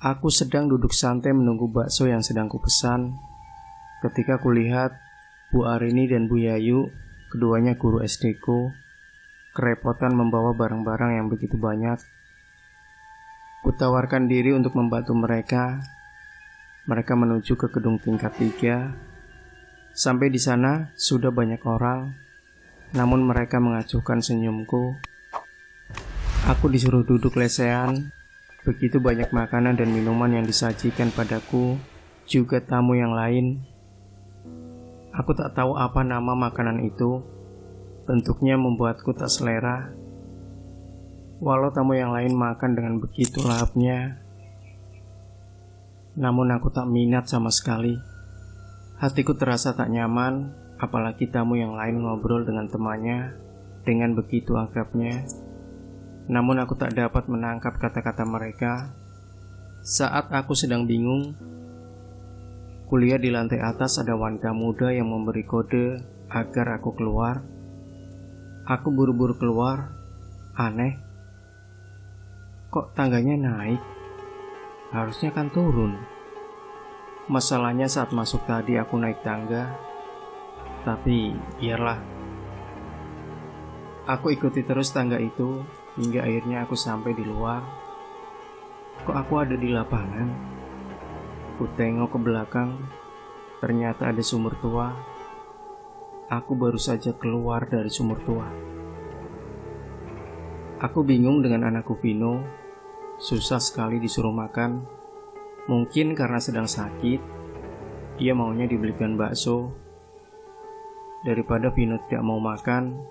Aku sedang duduk santai menunggu bakso yang sedang kupesan ketika kulihat Bu Arini dan Bu Yayu, keduanya guru SD ku, kerepotan membawa barang-barang yang begitu banyak. Kutawarkan diri untuk membantu mereka. Mereka menuju ke gedung tingkat 3. Sampai di sana sudah banyak orang, namun mereka mengacuhkan senyumku. Aku disuruh duduk lesehan. Begitu banyak makanan dan minuman yang disajikan padaku, juga tamu yang lain. Aku tak tahu apa nama makanan itu. Bentuknya membuatku tak selera. Walau tamu yang lain makan dengan begitu lahapnya, namun aku tak minat sama sekali. Hatiku terasa tak nyaman, apalagi tamu yang lain ngobrol dengan temannya dengan begitu akrabnya. Namun aku tak dapat menangkap kata-kata mereka. Saat aku sedang bingung, kulihat di lantai atas ada wanita muda yang memberi kode agar aku keluar. Aku buru-buru keluar. Aneh, kok tangganya naik? Harusnya kan turun. Masalahnya saat masuk tadi aku naik tangga. Tapi biarlah. Aku ikuti terus tangga itu hingga akhirnya aku sampai di luar. Kok aku ada di lapangan? Ku tengok ke belakang. Ternyata ada sumur tua. Aku baru saja keluar dari sumur tua. Aku bingung dengan anakku Vino. Susah sekali disuruh makan. Mungkin karena sedang sakit, dia maunya dibelikan bakso. Daripada Vino tidak mau makan,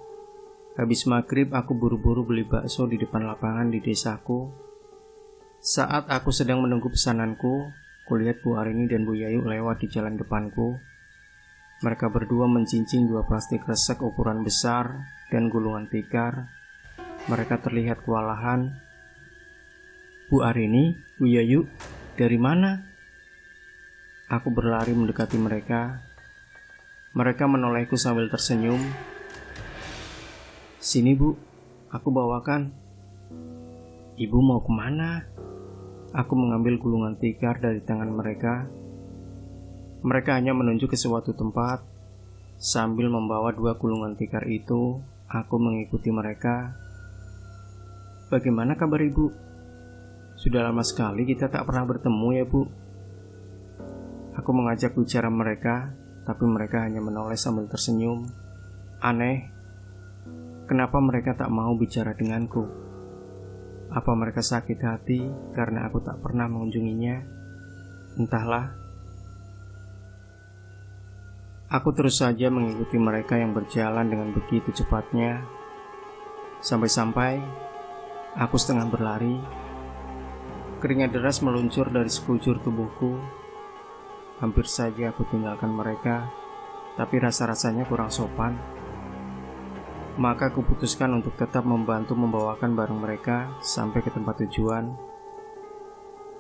habis maghrib aku buru-buru beli bakso di depan lapangan di desaku. Saat aku sedang menunggu pesananku, kulihat Bu Arini dan Bu Yayu lewat di jalan depanku. Mereka berdua mencincing 2 plastik resek ukuran besar dan gulungan tikar. Mereka terlihat kewalahan. Bu Arini, Bu Yayu, dari mana? Aku berlari mendekati mereka. Mereka menolehku sambil tersenyum. Sini Bu, aku bawakan. Ibu mau kemana? Aku mengambil gulungan tikar dari tangan mereka. Mereka hanya menunjuk ke suatu tempat. Sambil membawa 2 gulungan tikar itu, aku mengikuti mereka. Bagaimana kabar Ibu? Sudah lama sekali kita tak pernah bertemu ya Bu. Aku mengajak bicara mereka, tapi mereka hanya menoleh sambil tersenyum. Aneh, kenapa mereka tak mau bicara denganku? Apa mereka sakit hati karena aku tak pernah mengunjunginya? Entahlah. Aku terus saja mengikuti mereka yang berjalan dengan begitu cepatnya. Sampai-sampai aku setengah berlari. Keringat deras meluncur dari sekujur tubuhku. Hampir saja aku tinggalkan mereka, tapi rasa-rasanya kurang sopan. Maka aku putuskan untuk tetap membantu membawakan barang mereka sampai ke tempat tujuan.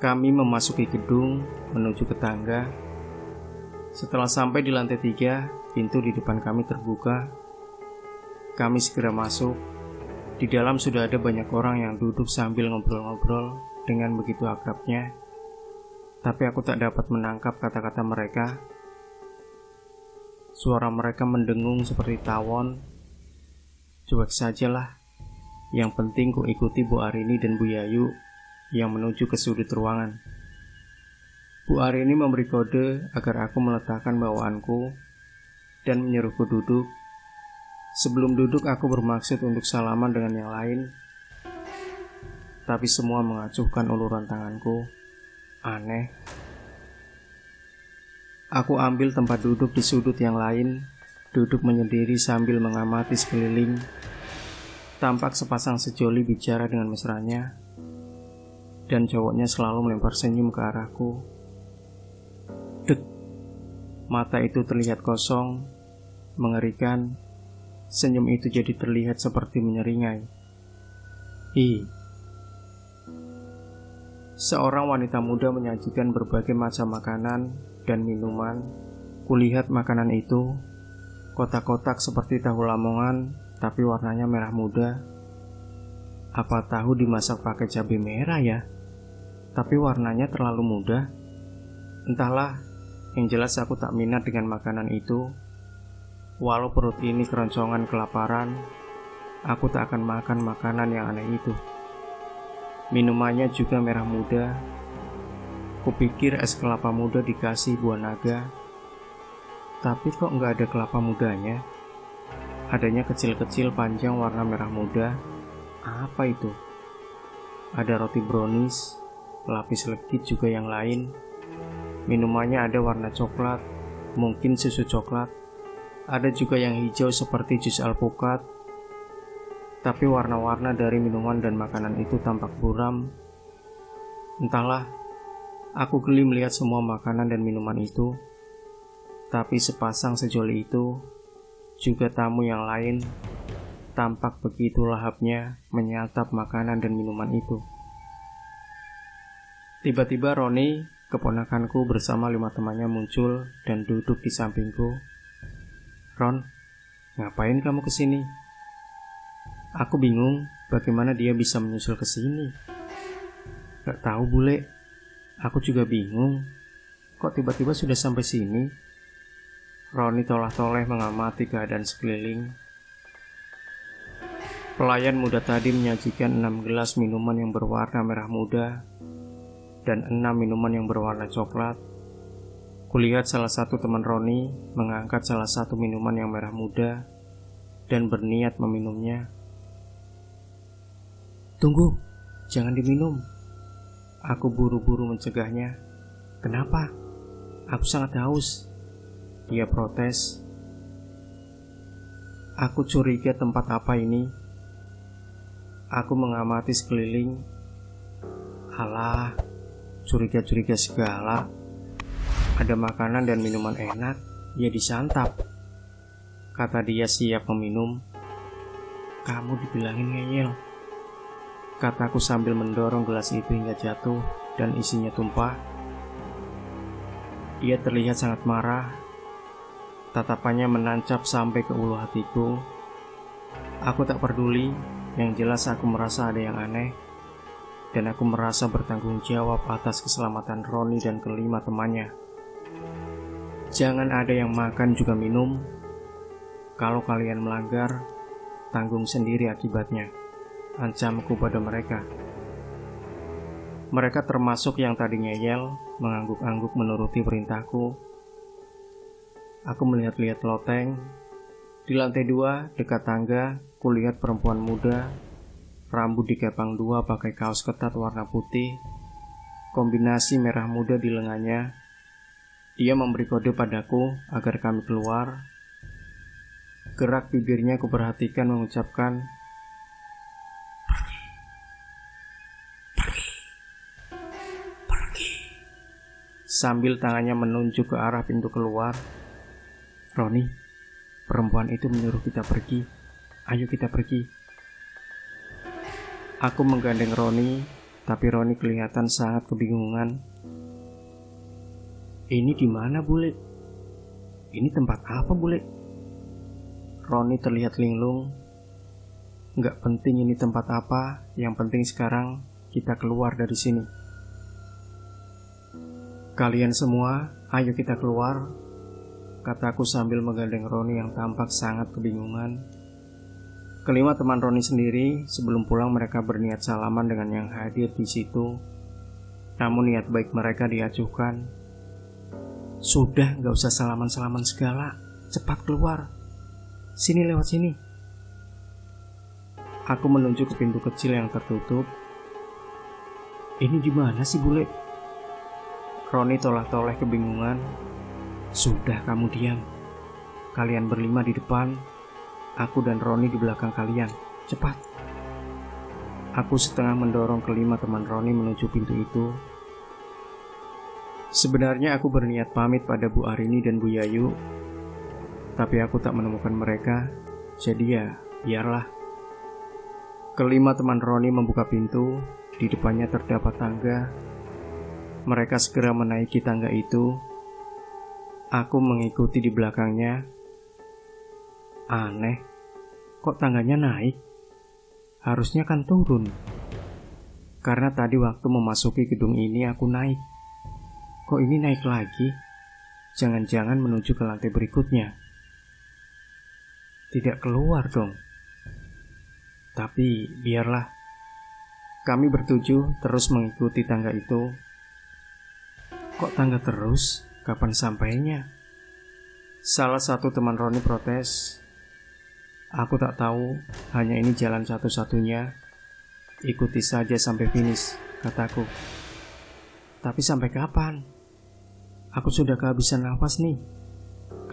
Kami memasuki gedung menuju ke tangga. Setelah sampai di lantai 3, pintu di depan kami terbuka. Kami segera masuk. Di dalam sudah ada banyak orang yang duduk sambil ngobrol-ngobrol dengan begitu akrabnya. Tapi aku tak dapat menangkap kata-kata mereka. Suara mereka mendengung seperti tawon. Cuek sajalah. Yang penting ku ikuti Bu Arini dan Bu Yayu yang menuju ke sudut ruangan. Bu Arini memberi kode agar aku meletakkan bawaanku dan menyuruhku duduk. Sebelum duduk aku bermaksud untuk salaman dengan yang lain, tapi semua mengacuhkan uluran tanganku. Aneh. Aku ambil tempat duduk di sudut yang lain, duduk menyendiri sambil mengamati sekeliling. Tampak sepasang sejoli bicara dengan mesranya, dan cowoknya selalu melempar senyum ke arahku. Dek. Mata itu terlihat kosong, mengerikan. Senyum itu jadi terlihat seperti menyeringai. Seorang wanita muda menyajikan berbagai macam makanan dan minuman. Kulihat makanan itu, kotak-kotak seperti tahu lamongan, tapi warnanya merah muda. Apa tahu dimasak pakai cabai merah ya? tapi warnanya terlalu muda. Entahlah, yang jelas aku tak minat dengan makanan itu. Walau perut ini keroncongan kelaparan, aku tak akan makan makanan yang aneh itu. Minumannya juga merah muda. Kupikir es kelapa muda dikasih buah naga, tapi kok nggak ada kelapa mudanya. Adanya kecil-kecil panjang warna merah muda. Apa itu? Ada roti brownies, lapis legit juga yang lain. Minumannya ada warna coklat, mungkin susu coklat. Ada juga yang hijau seperti jus alpukat. Tapi warna-warna dari minuman dan makanan itu tampak buram. Entahlah, aku geli melihat semua makanan dan minuman itu. Tapi sepasang sejoli itu, juga tamu yang lain, tampak begitu lahapnya menyantap makanan dan minuman itu. Tiba-tiba Roni, keponakanku bersama 5 temannya muncul dan duduk di sampingku. "Ron, ngapain kamu kesini?" Aku bingung bagaimana dia bisa menyusul ke sini. Gak tahu bule, aku juga bingung. Kok tiba-tiba sudah sampai sini? Roni tolah-toleh mengamati keadaan sekeliling. Pelayan muda tadi menyajikan 6 gelas minuman yang berwarna merah muda dan 6 minuman yang berwarna coklat. Kulihat salah satu teman Roni mengangkat salah satu minuman yang merah muda dan berniat meminumnya. "Tunggu, jangan diminum." Aku buru-buru mencegahnya. "Kenapa? Aku sangat haus." Dia protes. Aku curiga tempat apa ini. Aku mengamati sekeliling. Alah, curiga-curiga segala. Ada makanan dan minuman enak, ya disantap, kata dia siap meminum. "Kamu dibilangin ngeyel," kataku sambil mendorong gelas itu hingga jatuh dan isinya tumpah. Dia terlihat sangat marah. Tatapannya menancap sampai ke ulu hatiku. Aku tak peduli, yang jelas aku merasa ada yang aneh. Dan aku merasa bertanggung jawab atas keselamatan Roni dan kelima temannya. Jangan ada yang makan juga minum. Kalau kalian melanggar, tanggung sendiri akibatnya, ancamku pada mereka. Mereka termasuk yang tadi ngeyel, mengangguk-angguk menuruti perintahku. Aku melihat-lihat loteng. Di lantai 2, dekat tangga, kulihat perempuan muda, rambut dikepang 2 pakai kaos ketat warna putih, kombinasi merah muda di lengannya. Dia memberi kode padaku agar kami keluar. Gerak bibirnya kuperhatikan mengucapkan, sambil tangannya menunjuk ke arah pintu keluar. "Roni, perempuan itu menyuruh kita pergi. Ayo kita pergi." Aku menggandeng Roni, tapi Roni kelihatan sangat kebingungan. "Ini di mana, bule? Ini tempat apa, bule?" Roni terlihat linglung. "Nggak penting ini tempat apa, yang penting sekarang kita keluar dari sini. Kalian semua, ayo kita keluar," kataku sambil menggandeng Roni yang tampak sangat kebingungan. Kelima teman Roni sendiri, sebelum pulang mereka berniat salaman dengan yang hadir di situ. Namun niat baik mereka diacuhkan. "Sudah, gak usah salaman-salaman segala. Cepat keluar. Sini, lewat sini." Aku menunjuk ke pintu kecil yang tertutup. "Ini di mana sih, bule?" Roni tolah-toleh kebingungan. "Sudah, kamu diam. Kalian berlima di depan, aku dan Roni di belakang kalian. Cepat." Aku setengah mendorong kelima teman Roni menuju pintu itu. Sebenarnya aku berniat pamit pada Bu Arini dan Bu Yayu, tapi aku tak menemukan mereka, jadi ya biarlah. Kelima teman Roni membuka pintu. Di depannya terdapat tangga. Mereka segera menaiki tangga itu. Aku mengikuti di belakangnya. Aneh, kok tangganya naik? Harusnya kan turun. Karena tadi waktu memasuki gedung ini aku naik. Kok ini naik lagi? Jangan-jangan menuju ke lantai berikutnya. Tidak keluar dong. Tapi biarlah. Kami bertujuh terus mengikuti tangga itu. Kok tangga terus? Kapan sampainya? Salah satu teman Roni protes. Aku tak tahu, hanya ini jalan satu-satunya. Ikuti saja sampai finish, kataku. Tapi sampai kapan? Aku sudah kehabisan nafas nih,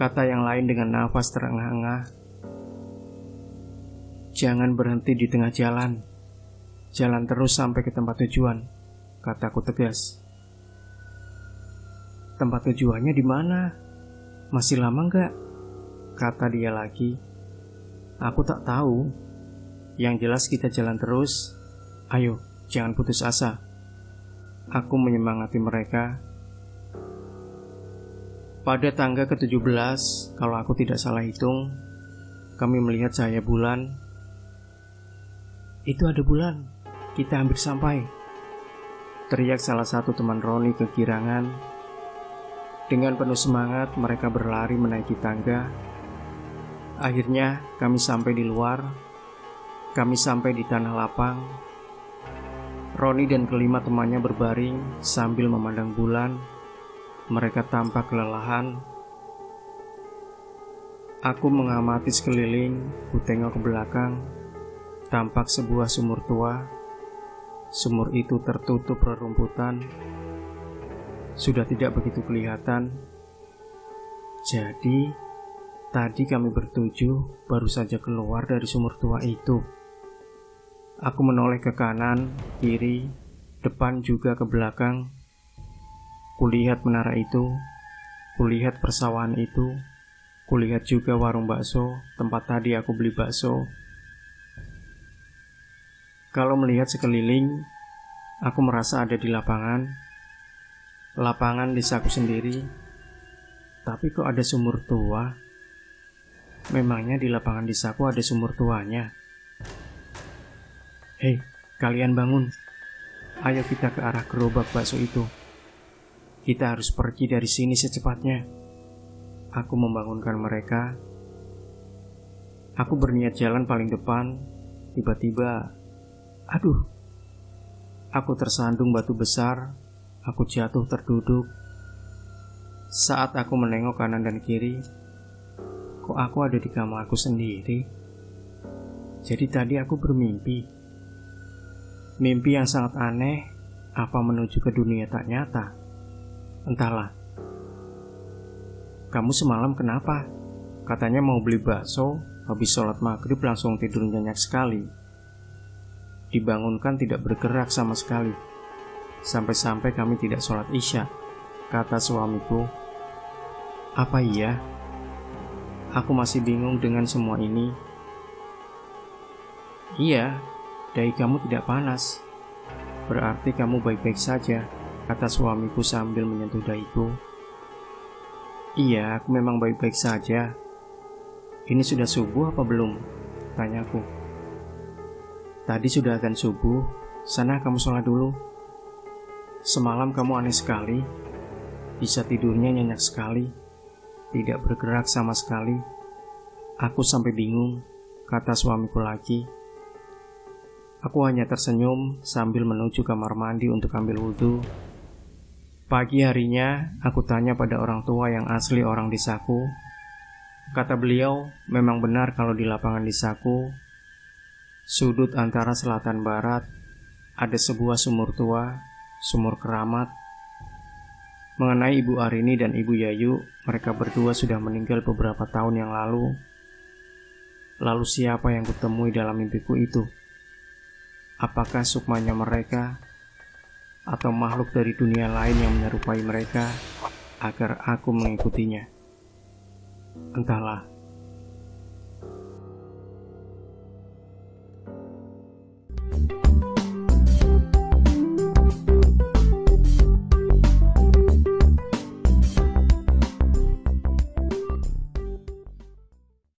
kata yang lain dengan nafas terengah-engah. Jangan berhenti di tengah jalan. Jalan terus sampai ke tempat tujuan, kataku tegas. Tempat tujuannya di mana? Masih lama enggak? Kata dia lagi. Aku tak tahu. Yang jelas kita jalan terus. Ayo, jangan putus asa. Aku menyemangati mereka. Pada tangga ke-17, kalau aku tidak salah hitung, kami melihat cahaya bulan. Itu ada bulan. Kita hampir sampai. Teriak salah satu teman Roni kegirangan. Dengan penuh semangat, mereka berlari menaiki tangga. Akhirnya, kami sampai di luar. Kami sampai di tanah lapang. Roni dan kelima temannya berbaring sambil memandang bulan. Mereka tampak kelelahan. Aku mengamati sekeliling, ku tengok ke belakang. Tampak sebuah sumur tua. Sumur itu tertutup rerumputan. Sudah tidak begitu kelihatan. Jadi, tadi kami bertujuh baru saja keluar dari sumur tua itu. Aku menoleh ke kanan, kiri, depan juga ke belakang. Kulihat menara itu, kulihat persawahan itu, kulihat juga warung bakso, tempat tadi aku beli bakso. Kalau melihat sekeliling, aku merasa ada di lapangan. Lapangan desaku sendiri. Tapi kok ada sumur tua? Memangnya di lapangan desaku ada sumur tuanya? Hei, kalian bangun. Ayo kita ke arah gerobak bakso itu. Kita harus pergi dari sini secepatnya. Aku membangunkan mereka. Aku berniat jalan paling depan. Tiba-tiba, aduh. Aku tersandung batu besar. Aku jatuh terduduk. Saat aku menengok kanan dan kiri, kok aku ada di kamarku sendiri? Jadi tadi aku bermimpi. Mimpi yang sangat aneh, apa menuju ke dunia tak nyata? Entahlah. Kamu semalam kenapa? Katanya mau beli bakso, habis sholat maghrib langsung tidur nyenyak sekali. Dibangunkan tidak bergerak sama sekali. Sampai-sampai kami tidak sholat isya, kata suamiku. Apa iya? Aku masih bingung dengan semua ini. Iya, dahi kamu tidak panas. Berarti kamu baik-baik saja, kata suamiku sambil menyentuh dahiku. Iya, aku memang baik-baik saja. Ini sudah subuh apa belum? Tanyaku. Tadi sudah azan subuh. Sana kamu sholat dulu. Semalam kamu aneh sekali. Bisa tidurnya nyenyak sekali. Tidak bergerak sama sekali. Aku sampai bingung, kata suamiku lagi. Aku hanya tersenyum sambil menuju kamar mandi untuk ambil wudhu. Pagi harinya, aku tanya pada orang tua yang asli orang desaku. Kata beliau, memang benar kalau di lapangan desaku, sudut antara selatan barat, ada sebuah sumur tua, sumur keramat. Mengenai Ibu Arini dan Ibu Yayu, mereka berdua sudah meninggal beberapa tahun yang lalu. Lalu siapa yang kutemui dalam mimpiku itu? Apakah sukmanya mereka, atau makhluk dari dunia lain yang menyerupai mereka, agar aku mengikutinya? Entahlah.